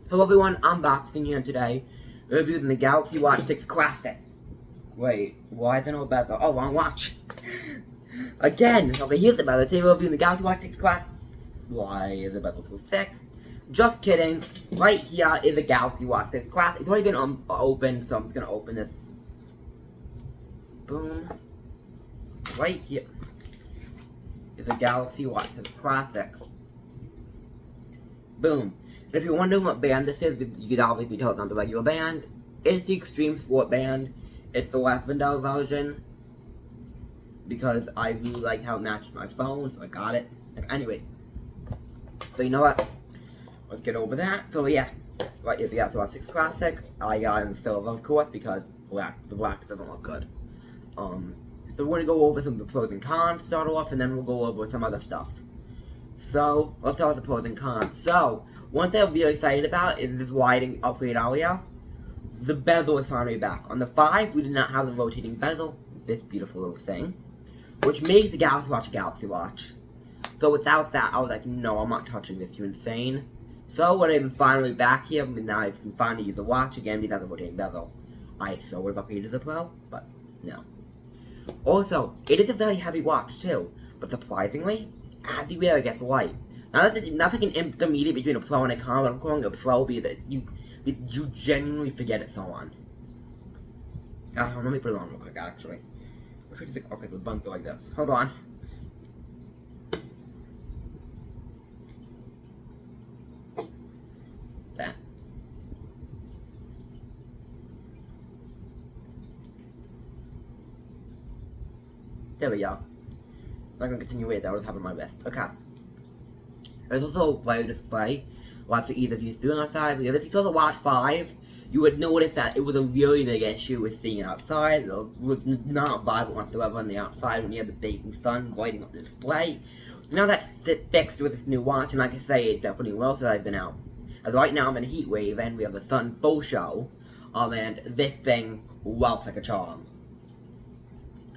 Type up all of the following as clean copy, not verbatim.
Hello everyone, I'm Boxing here today. We're reviewing the Galaxy Watch 6 Classic. Wait, why is there no bezel? Oh, wrong watch. Again, okay, here's the bezel. Today we're reviewing the Galaxy Watch 6 Classic. Why is the bezel so thick? Just kidding. Right here is the Galaxy Watch 6 Classic. It's already been opened, so I'm just gonna open this. Boom. Right here is the Galaxy Watch 6 Classic. Boom. If you're wondering what band this is, you could obviously tell it's not the regular band. It's the Extreme Sport band. It's the Lavender version. Because I really like how it matches my phone, so I got it. Anyway. So you know what? Let's get over that. So yeah. Right here, the Galaxy Watch 6 Classic. I got it in silver, of course, because the black doesn't look good. So we're going to go over some of the pros and cons, start off, and then we'll go over some other stuff. So, let's start with the pros and cons. So, one thing I'm really excited about is this widening upgrade area. The bezel is finally back. On the 5, we did not have the rotating bezel, this beautiful little thing, which makes the Galaxy Watch a Galaxy Watch. So without that, I was like, no, I'm not touching this, you're insane. So when I'm finally back here, now I can finally use the watch again without the rotating bezel. I so would have upgraded the Pro, but no. Also, it is a very heavy watch too, but surprisingly, as you wear it gets light. Now that's like an intermediate between a Pro and a Con, but I'm calling it a Pro because you genuinely forget it's on. Let me put it on real quick actually. Okay, the bump go like this. Hold on. That. There we go. I'm not gonna continue with that, I'll just have it on my wrist. Okay. There's also a brighter display. Lots of ease of use doing outside. Because if you saw the Watch 5, you would notice that it was a really big issue with seeing outside. It was not vibrant whatsoever on the outside when you had the baking sun lighting up the display. Now that's fixed with this new watch, and like I say, it definitely will since I've been out. As right now I'm in a heat wave, and we have the sun full show. And this thing works like a charm.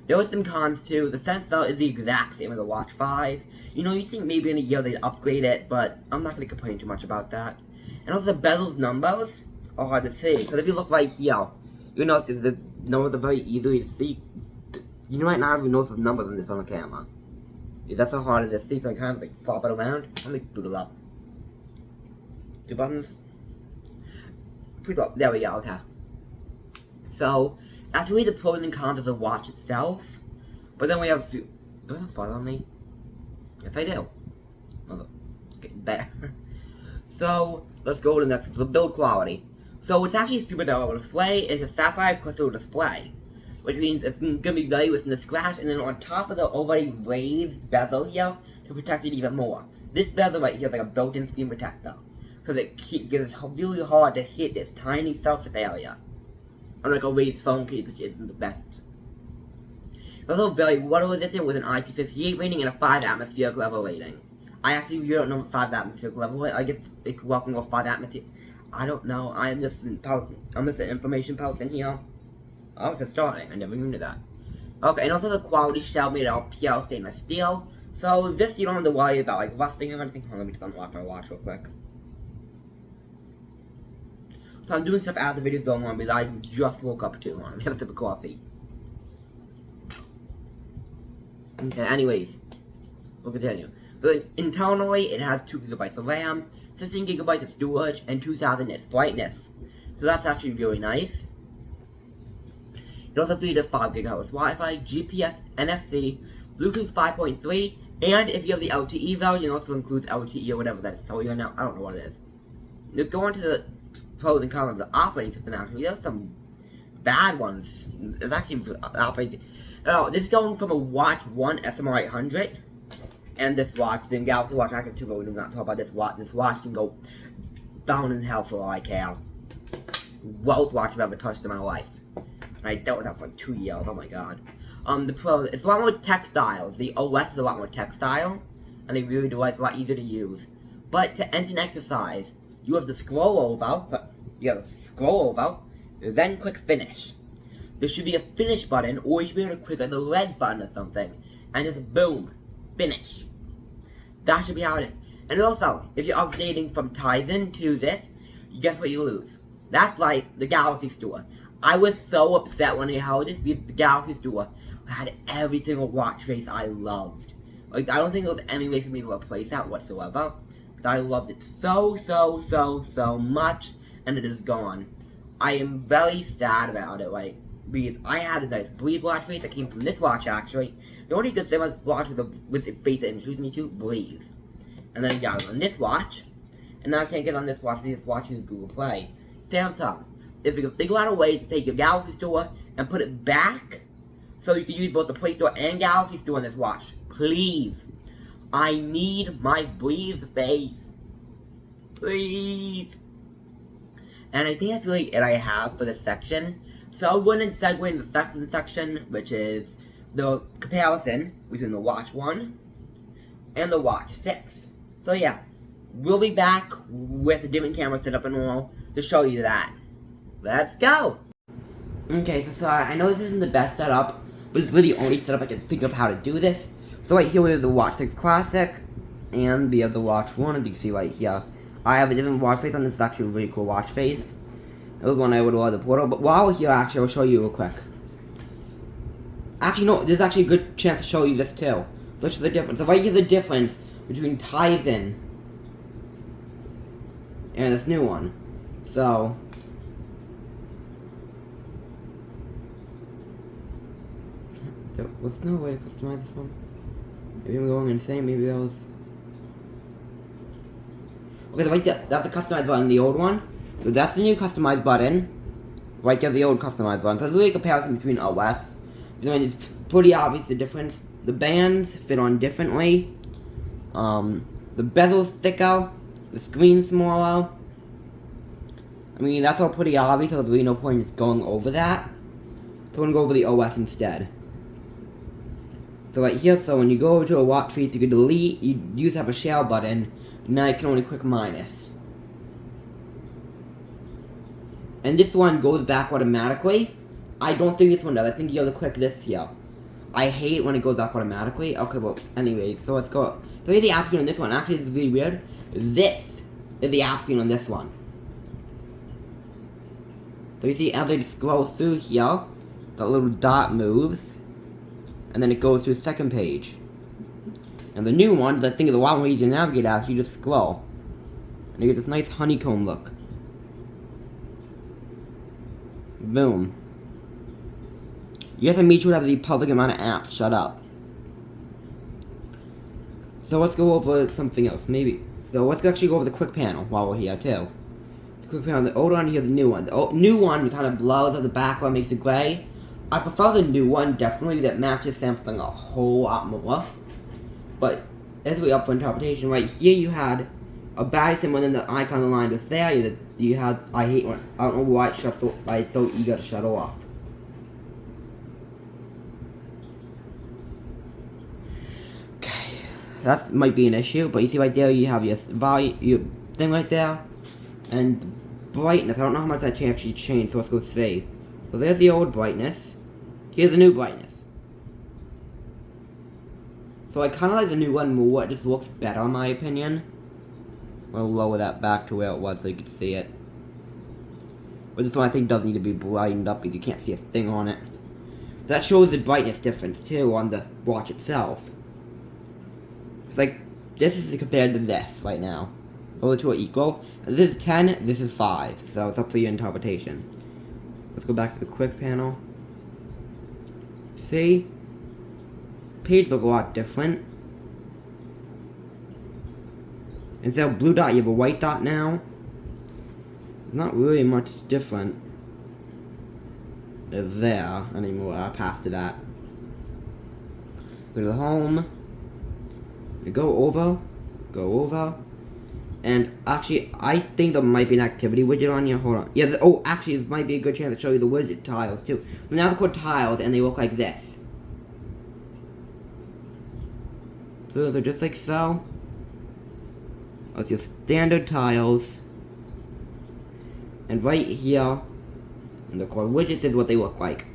There were some cons too. The sensor is the exact same as the Watch 5. You know, you think maybe in a year they'd upgrade it, but I'm not going to complain too much about that. And also the bezel's numbers are hard to see. Because if you look right here, you know the numbers are very easily to see. You know right now I even notice the numbers on this on the camera. Yeah, that's how hard it is to see, so I kind of like flop it around. Let me boot it up. 2 buttons. There we go, okay. So, that's really the pros and cons of the watch itself. But then we have a few. Do I have follow me? Yes, I do. Okay, there. So, let's go to the next. The build quality. So, it's actually a super durable display. It's a sapphire crystal display, which means it's going to be very within the scratch. And then on top of the already raised bezel here to protect it even more. This bezel right here is like a built-in screen protector, because it's really hard to hit this tiny surface area. Unlike a raised phone case, which isn't the best. It's also very water resistant with an IP68 rating and a 5 atmospheric level rating. I actually really don't know what 5 atmospheric level is. I guess it could welcome with 5 atmospheric. I don't know. I'm just an information person here. I was just starting. I never knew that. Okay, and also the quality shell made out of PL stainless steel. So this you don't have to worry about like rusting or anything. Let me just unlock my watch real quick. So I'm doing stuff as the video's going on because I just woke up too. I'm having a sip of coffee. Okay, anyways, we'll continue. So internally, it has 2 GB of RAM, 16 GB of storage, and 2000 nits brightness. So that's actually really nice. It also features 5 GHz Wi-Fi, GPS, NFC, Bluetooth 5.3, and if you have the LTE version, it also includes LTE or whatever that is. So you're now, I don't know what it is. Let's go on to the pros and cons of the operating system. Actually, there's some bad ones. It's actually operating. Oh, this is going from a Watch 1 SMR 800, and this watch, the Galaxy Watch Active 2, but we do not talk about this watch. This watch can go down in hell for all I care. Worst watch I've ever touched in my life. And I dealt with that for like 2 years. Oh my god. The pros, it's a lot more textile. The OS is a lot more textile, and they really do it. It's a lot easier to use. But to end an exercise, you have to scroll over, then click finish. There should be a finish button, or you should be able to click on the red button or something, and just boom, finish. That should be how it is. And also, if you're updating from Tizen to this, guess what you lose? That's like the Galaxy Store. I was so upset when I held this because the Galaxy Store had every single watch face I loved. Like, I don't think there was any way for me to replace that whatsoever. But I loved it so much, and it is gone. I am very sad about it, like, because I had a nice Breeze watch face that came from this watch, actually. The only good thing about this watch with the face that introduced me to Breeze. And then I got it on this watch, and now I can't get on this watch because this watch is Google Play. Samsung, if you can figure out a way to take your Galaxy Store and put it back, so you can use both the Play Store and Galaxy Store on this watch, please. I need my Breeze face. Please. And I think that's really it I have for this section. So I'll go ahead and segue into the second section, which is the comparison between the Watch 1 and the Watch 6. So yeah, we'll be back with a different camera setup and all to show you that. Let's go! Okay, so I know this isn't the best setup, but it's really the only setup I can think of how to do this. So right here we have the Watch 6 Classic, and we have the Watch 1, as you can see right here. I have a different watch face on this. It's actually a really cool watch face. It was one I would love the portal, but while we're here, actually, I'll show you real quick. Actually, no, there's actually a good chance to show you this too. Let's show the difference. So right here's the difference between Tizen and this new one. So, there was no way to customize this one. Maybe I'm going insane, maybe I was... Okay, so right there, that's the customize button, the old one. So that's the new customize button. Right there's the old customize button. So it's really a comparison between OS. I mean, it's pretty obvious the difference. The bands fit on differently. The bezel's thicker. The screen's smaller. I mean, that's all pretty obvious, so there's really no point in just going over that. So I'm going to go over the OS instead. So right here, so when you go over to a watch face, you can delete, you used to have a share button. Now you can only click minus. And this one goes back automatically. I don't think this one does. I think you have to click this here. I hate when it goes back automatically. Okay, well, anyway, so let's go. So here's the app screen on this one. Actually, this is really weird. This is the app screen on this one. So you see, as I scroll through here, that little dot moves, and then it goes to the second page. And the new one, I think, is a lot more easy to navigate out. You just scroll, and you get this nice honeycomb look. Boom. Yes, I made sure to have the public amount of apps. Shut up. So let's go over something else, maybe. So let's actually go over the quick panel while we're here too. The quick panel, the old one here, the new one. The new one kind of blows up the background, makes it gray. I prefer the new one, definitely, that matches Samsung a whole lot more. But as we up for interpretation, right here you had a battery symbol and then the icon on the line was there. You had, I hate when, I don't know why it's so eager to shut off. Okay, that might be an issue, but you see right there you have your value, your thing right there, and brightness. I don't know how much that actually changed, so let's go see. So there's the old brightness. Here's the new brightness. So I kind of like the new one more. It just looks better in my opinion. I'll lower that back to where it was so you can see it. But this one I think doesn't need to be brightened up because you can't see a thing on it. That shows the brightness difference too on the watch itself. It's like, this is compared to this right now. Those two are equal. This is 10, this is 5. So it's up for your interpretation. Let's go back to the quick panel. See? Pages look a lot different. Instead of blue dot, you have a white dot now. It's not really much different there anymore. Past to that. Go to the home. You go over. And actually, I think there might be an activity widget on here. Hold on. Yeah, oh, actually, this might be a good chance to show you the widget tiles too. But now they're called tiles, and they look like this. So they're just like so. That's your standard tiles. And right here, and they're called widgets, is what they look like.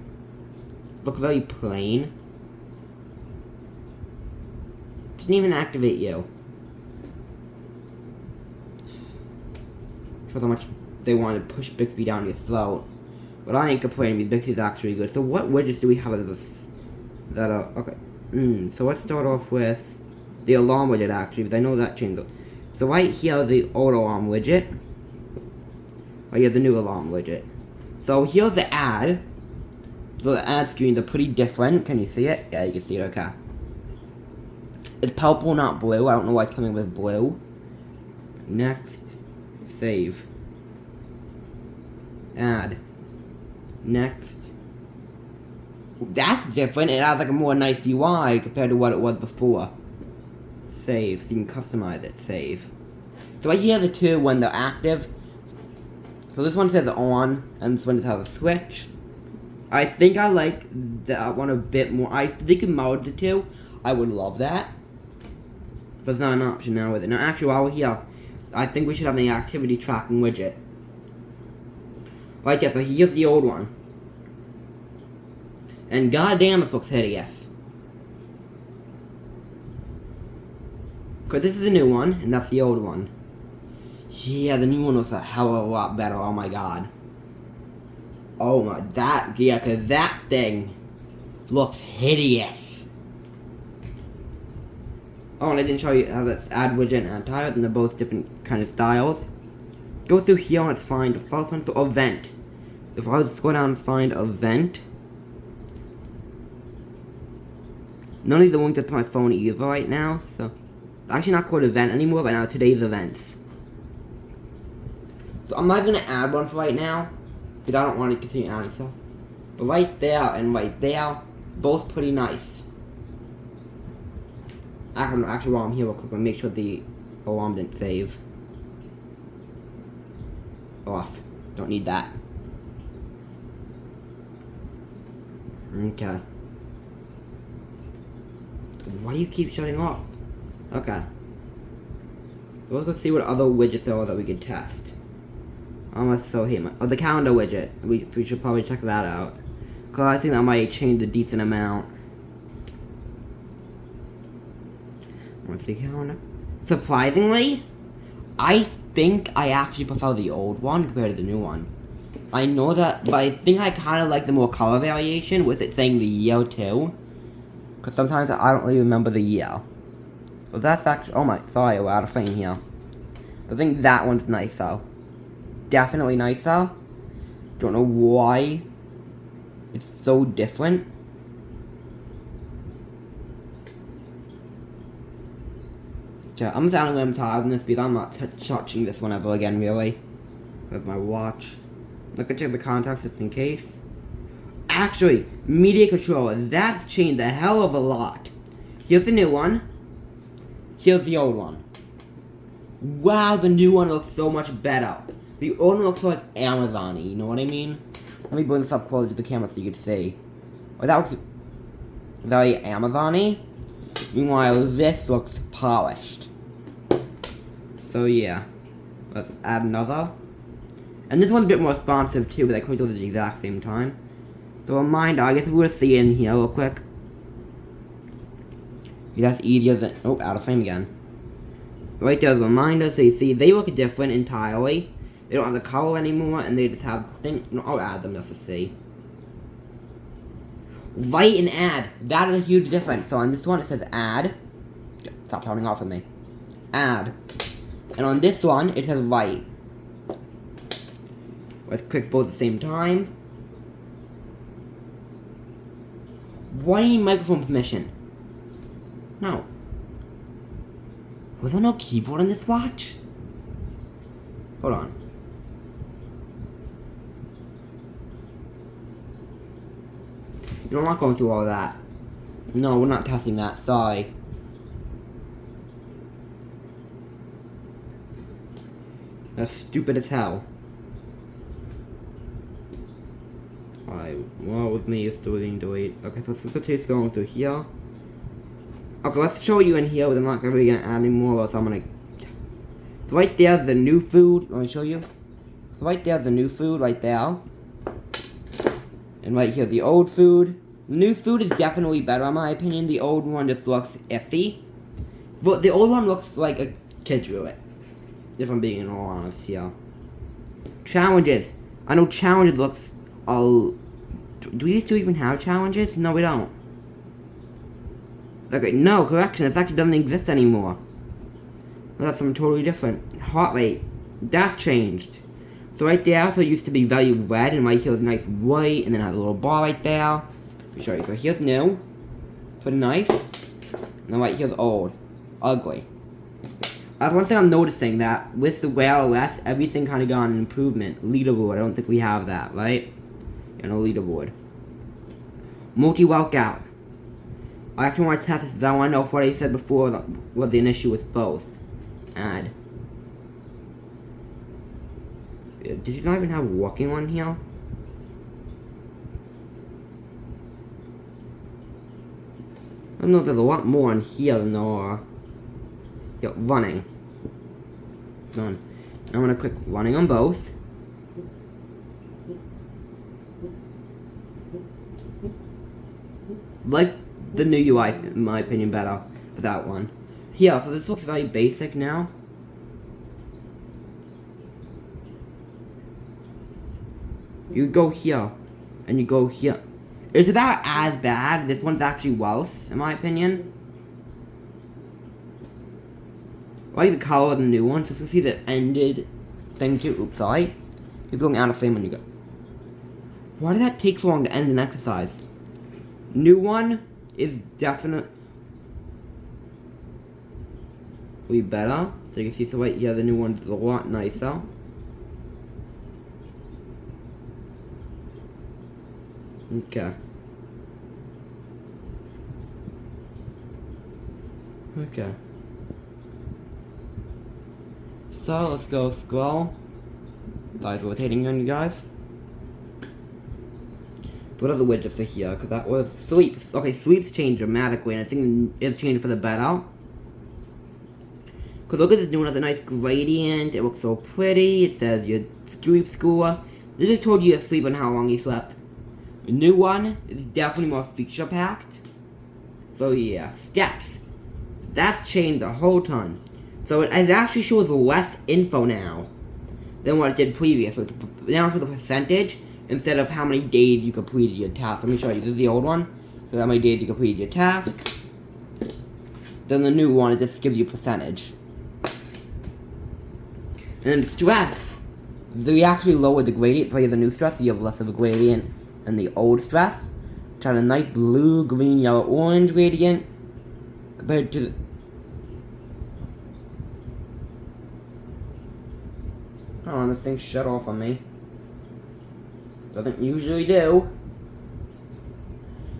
Look very plain. Didn't even activate you. shows how much they want to push Bixby down your throat. But I ain't complaining because Bixby's actually good. So what widgets do we have as this? That are, okay. So let's start off with the alarm widget actually, because I know that changed. So right here, the old alarm widget. Right here, the new alarm widget. So here's the ad. So the ad screens are pretty different. Can you see it? Yeah, you can see it, okay. It's purple, not blue. I don't know why it's coming with blue. Next. Save. Add. Next. That's different. It has like a more nice UI compared to what it was before. Save. So you can customize it. Save. So right here are the two when they're active. So this one says on, and this one just has a switch. I think I like that one a bit more. I think if merge the two, I would love that. But it's not an option now with it. Now actually while we're here, I think we should have an activity tracking widget. Right there, so here's the old one. And goddamn it looks hideous. Because this is the new one, and that's the old one. Yeah, the new one looks a hell of a lot better, oh my god. Oh my, yeah, because that thing looks hideous. Oh, and I didn't show you how that's add widget and add tile, and they're both different kind of styles. Go through here and let's find the first one, so event. If I just go down and find event. None of the links are to my phone either right now, so. Actually not called event anymore, but now today's events. So I'm not going to add one for right now, because I don't want to continue adding stuff. But right there and right there, both pretty nice. Actually while I'm here real quick, I'll make sure the alarm didn't save. Off. Don't need that. Okay. Why do you keep shutting off? Okay. So let's go see what other widgets there are that we can test. So here, the calendar widget. We should probably check that out. Cause I think that might change a decent amount. What's the calendar? Surprisingly, I think I actually prefer the old one compared to the new one. I know that, but I think I kind of like the more color variation with it saying the year too. Because sometimes I don't really remember the year. Well, that's actually, oh my, sorry, we're out of frame here. I think that one's nicer. Definitely nicer. Don't know why it's so different. Okay, I'm sounding I'm tired on this because I'm not touching this one ever again, really. With my watch. Look at the contacts just in case. Actually, media controller, that's changed a hell of a lot. Here's the new one. Here's the old one. Wow, the new one looks so much better. The old one looks like Amazon-y, you know what I mean? Let me bring this up closer to the camera so you can see. Well, that looks very Amazon-y. Meanwhile, this looks polished. So yeah, let's add another. And this one's a bit more responsive too, but they couldn't do it at the exact same time. So a reminder, I guess we're gonna see it in here real quick. That's easier than, oh, out of frame again. Right there's a reminder, so you see, they look different entirely. They don't have the color anymore, and they just have the thing, no, I'll add them just to see. Write and add, that is a huge difference. So on this one it says add. Stop turning off of me. Add. And on this one, it says write. Let's click both at the same time. Why do you need microphone permission? No. Was there no keyboard on this watch? Hold on. You know, I'm not going through all that. No, we're not testing that, sorry. That's stupid as hell. Alright, well, with me, it's deleting, delete. Okay, so let's continue going through here. Okay, let's show you in here, but I'm not really gonna add any more, else I'm gonna... So right there's the new food. Let me show you. So right there's the new food, right there. And right here, the old food. New food is definitely better, in my opinion. The old one just looks iffy. But the old one looks like a kid drew it. If I'm being all honest here. Challenges. I know challenges looks all. Do we still even have challenges? No, we don't. Okay, no, correction. It actually doesn't exist anymore. That's something totally different. Heart rate. That's changed. So right there, so it used to be very red, and right here was nice white, and then had a little bar right there. Let me show you. So here's new. Pretty nice. And then right here's old. Ugly. That's one thing I'm noticing, that with the Wear OS, everything kind of got an improvement. Leaderboard, I don't think we have that, right? And a leaderboard. Multi-workout. I actually want to test this because I want to know if what I said before was an issue with both. Add. Did you not even have walking on here? I don't know if there's a lot more on here than there are. Yeah, running. Done. I'm gonna click running on both. Like the new UI, in my opinion, better for that one. Here, so this looks very basic now. You go here, and you go here. It's about as bad. This one's actually worse, in my opinion. I like the color of the new one, so you see the ended thing too. Oops, sorry. It's going out of frame when you go. Why did that take so long to end an exercise? New one is definitely better. So you can see, so right here, the new one's a lot nicer. Okay. Okay. So let's go scroll. Sorry, rotating on you guys. What other widgets are here? Because that was sleeps. Okay, sleeps changed dramatically, and I think it's changed for the better. Because look at this new one, has a nice gradient. It looks so pretty. It says your sleep score. This just told you your sleep and how long you slept. The new one is definitely more feature packed. So yeah, steps. That's changed a whole ton. So it actually shows less info now than what it did previous. So it's now it shows the percentage instead of how many days you completed your task. Let me show you. This is the old one. So how many days you completed your task. Then the new one, it just gives you a percentage. And then stress. They actually lowered the gradient. So you have the new stress, so you have less of a gradient than the old stress. It's got a nice blue, green, yellow, orange gradient compared to the... Oh, this thing shut off on me. Doesn't usually do.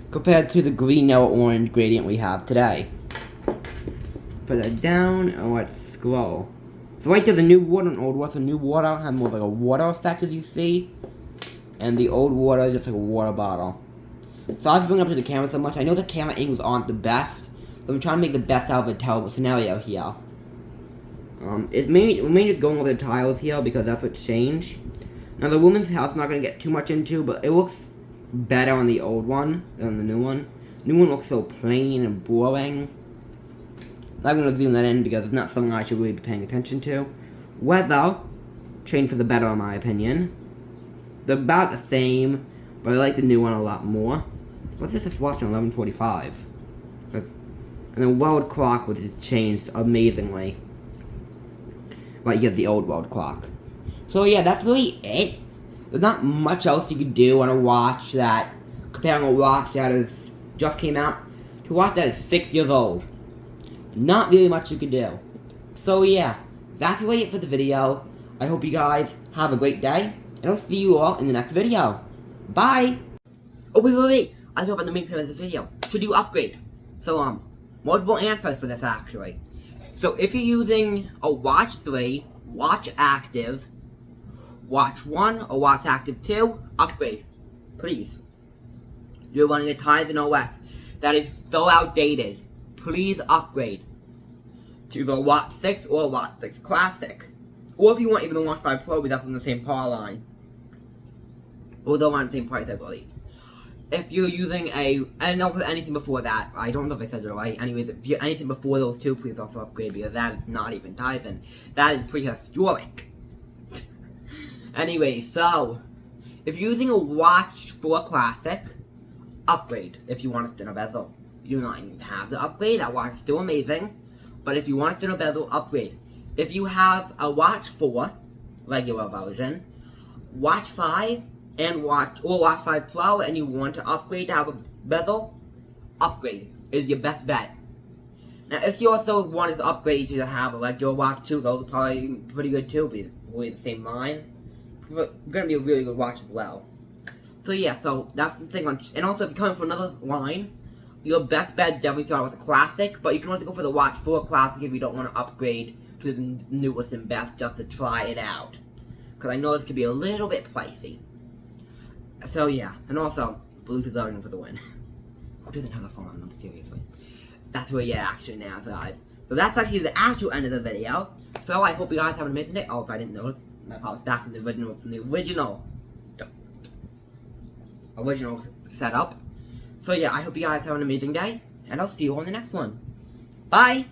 Compared to the green, yellow, orange gradient we have today. Put that down, and let's scroll. So right there's a new water and old water. So new water has more like a water effect, as you see. And the old water is just like a water bottle. So I was bringing up to the camera so much. I know the camera angles aren't the best. So I'm trying to make the best out of a scenario here. It's mainly just going over the tiles here because that's what changed. Now the woman's house I'm not going to get too much into, but it looks better on the old one than the new one. The new one looks so plain and boring. I'm not going to zoom that in because it's not something I should really be paying attention to. Weather changed for the better in my opinion. They're about the same, but I like the new one a lot more. What's this? It's watching 11:45. And the world clock was changed amazingly. Right, here's the old world clock. So yeah, that's really it. There's not much else you could do on a watch that, comparing a watch that is just came out to a watch that is 6 years old. Not really much you could do. So yeah, that's really it for the video. I hope you guys have a great day, and I'll see you all in the next video. Bye! Oh wait, I forgot about the main point of the video. Should you upgrade? So multiple answers for this actually. So if you're using a Watch 3, Watch Active, Watch 1, or Watch Active 2, upgrade. Please. You're running a Tizen OS that is so outdated. Please upgrade to the Watch 6 or Watch 6 Classic. Or if you want even the Watch 5 Pro, because that's in the same power line. Or they're on the same price, I believe. If you're using and also anything before that, I don't know if I said it right. Anyways, if you're anything before those two, please also upgrade because that is not even Tizen. That is prehistoric. Anyway, so if you're using a watch for a classic, upgrade if you want a thinner bezel. You do not need to have the upgrade. That watch is still amazing, but if you want a thinner bezel, upgrade. If you have a watch 4, regular version, watch 5, and watch 5 Pro, and you want to upgrade to have a bezel, upgrade is your best bet. Now, if you also want to upgrade to have a regular watch too, those are probably pretty good too, because it's really the same line. But gonna be a really good watch as well. So yeah, so that's the thing on, and also if you're coming for another line, your best bet definitely start with a classic, but you can also go for the watch 4 classic if you don't want to upgrade to the newest and best just to try it out. Because I know this could be a little bit pricey. So yeah, and also, Bluetooth audio for the win. Who doesn't have a phone on them, seriously? That's where you get action now, guys. So that's actually the actual end of the video. So I hope you guys have an amazing day. Oh, if I didn't notice, my power's back from the original setup. So yeah, I hope you guys have an amazing day, and I'll see you on the next one. Bye!